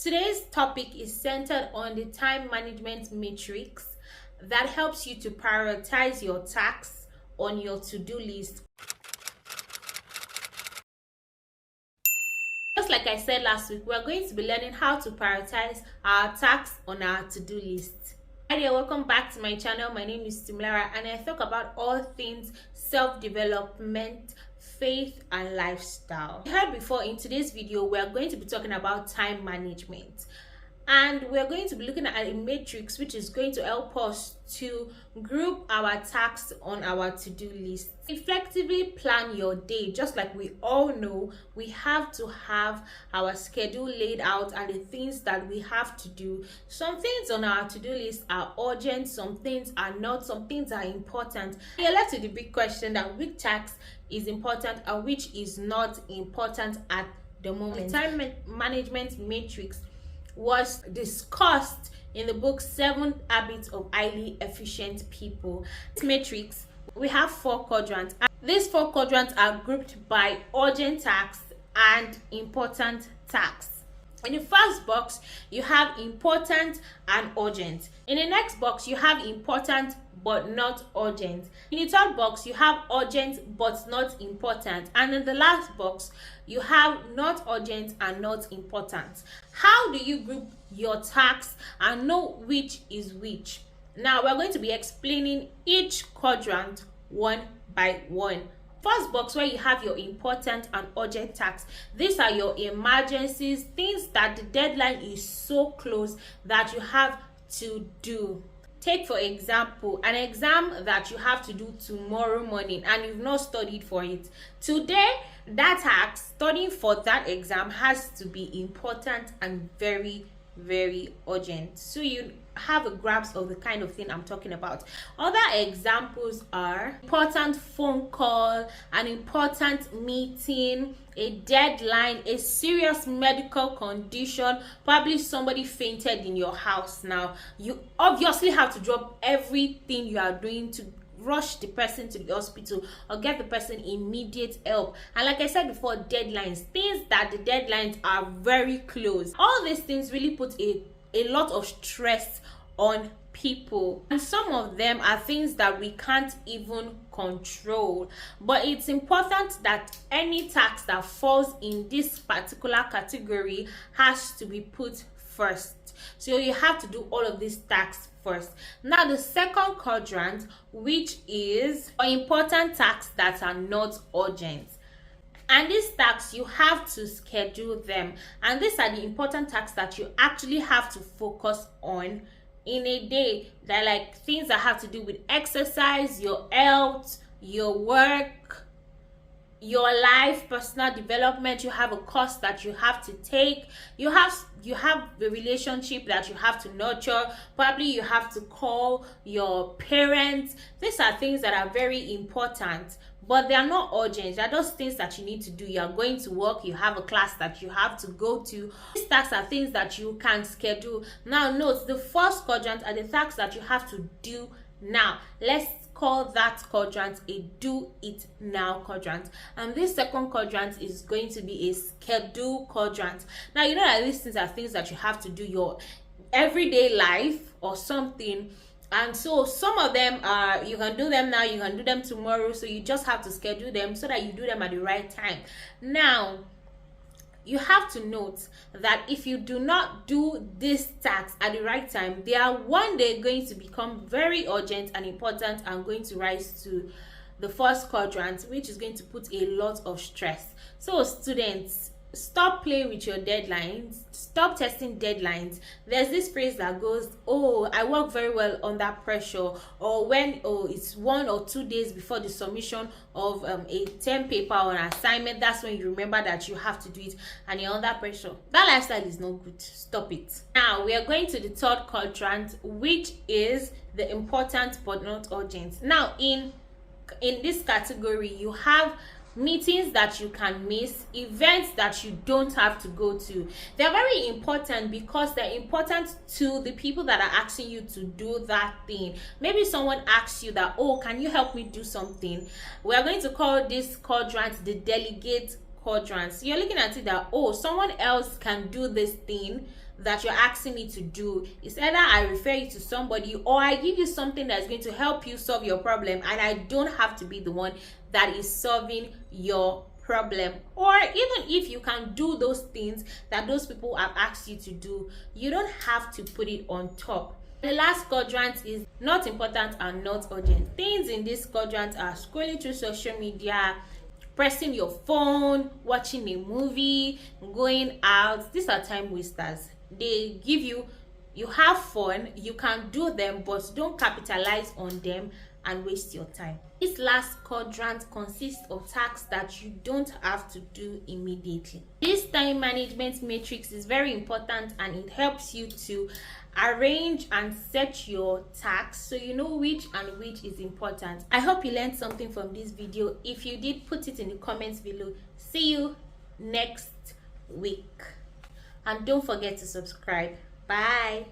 Today's topic is centered on the time management matrix that helps you to prioritize your tasks on your to-do list. Just like I said last week, we're going to be learning how to prioritize our tasks on our to-do list. Hi there, welcome back to my channel. My name is Timlara and I talk about all things self-development, faith and lifestyle. You heard before, in today's video we are going to be talking about time management, and we're going to be looking at a matrix which is going to help us to group our tasks on our to-do list. Effectively plan your day. Just like we all know, we have to have our schedule laid out and the things that we have to do. Some things on our to-do list are urgent, some things are not, some things are important. You're left with the big question that which task is important and which is not important at the moment. The time management matrix was discussed in the book 7 Habits of Highly Efficient People. This matrix, we have 4 quadrants. These 4 quadrants are grouped by urgent tasks and important tasks. In the first box, you have important and urgent. In the next box, you have important but not urgent. In the third box, you have urgent but not important. And in the last box, you have not urgent and not important. How do you group your tasks and know which is which? Now, we're going to be explaining each quadrant one by one. First box, where you have your important and urgent tasks. These are your emergencies, things that the deadline is so close that you have to do. Take for example an exam that you have to do tomorrow morning and you've not studied for it. Today, that task, studying for that exam, has to be important and very urgent, so you have a grasp of the kind of thing I'm talking about. Other examples are important phone call, an important meeting, a deadline, a serious medical condition, probably somebody fainted in your house. Now you obviously have to drop everything you are doing to rush the person to the hospital or get the person immediate help. And like I said before, deadlines, things that the deadlines are very close. All these things really put a lot of stress on people, and some of them are things that we can't even control. But it's important that any task that falls in this particular category has to be put first. So you have to do all of these tasks first. Now the second quadrant, which is important tasks that are not urgent. And these tasks, you have to schedule them. And these are the important tasks that you actually have to focus on in a day. They're like things that have to do with exercise, your health, your work, your life, personal development. You have a course that you have to take. You have the relationship that you have to nurture. Probably you have to call your parents. These are things that are very important, but they are not urgent. They are those things that you need to do. You are going to work, you have a class that you have to go to. These tasks are things that you can schedule. Now note, the first quadrant are the tasks that you have to do now. Let's call that quadrant a do it now quadrant, and this second quadrant is going to be a schedule quadrant. Now you know that these things are things that you have to do your everyday life or something, and so some of them are you can do them now, you can do them tomorrow, so you just have to schedule them so that you do them at the right time. Now you have to note that if you do not do these tasks at the right time, they are one day going to become very urgent and important and going to rise to the first quadrant, which is going to put a lot of stress. So students, stop playing with your deadlines, stop testing deadlines. There's this phrase that goes, oh, I work very well under pressure, or when it's 1 or 2 days before the submission of a term paper or an assignment, that's when you remember that you have to do it and you're under pressure. That lifestyle is not good. Stop it. Now we are going to the third quadrant, which is the important but not urgent. Now in this category, you have meetings that you can miss, events that you don't have to go to. They're very important because they're important to the people that are asking you to do that thing. Maybe someone asks you that, oh, can you help me do something? We're going to call this quadrant the delegate quadrant. So you're looking at it that, oh, someone else can do this thing that you're asking me to do. It's either I refer you to somebody or I give you something that's going to help you solve your problem, and I don't have to be the one that is solving your problem. Or even if you can do those things that those people have asked you to do, you don't have to put it on top. The last quadrant is not important and not urgent. Things in this quadrant are scrolling through social media, pressing your phone, watching a movie, going out. These are time wasters. They give you have fun, you can do them, but don't capitalize on them and waste your time. This last quadrant consists of tasks that you don't have to do immediately. This time management matrix is very important, and it helps you to arrange and set your tasks so you know which and which is important. I hope you learned something from this video. If you did, put it in the comments below. See you next week, and don't forget to subscribe. Bye.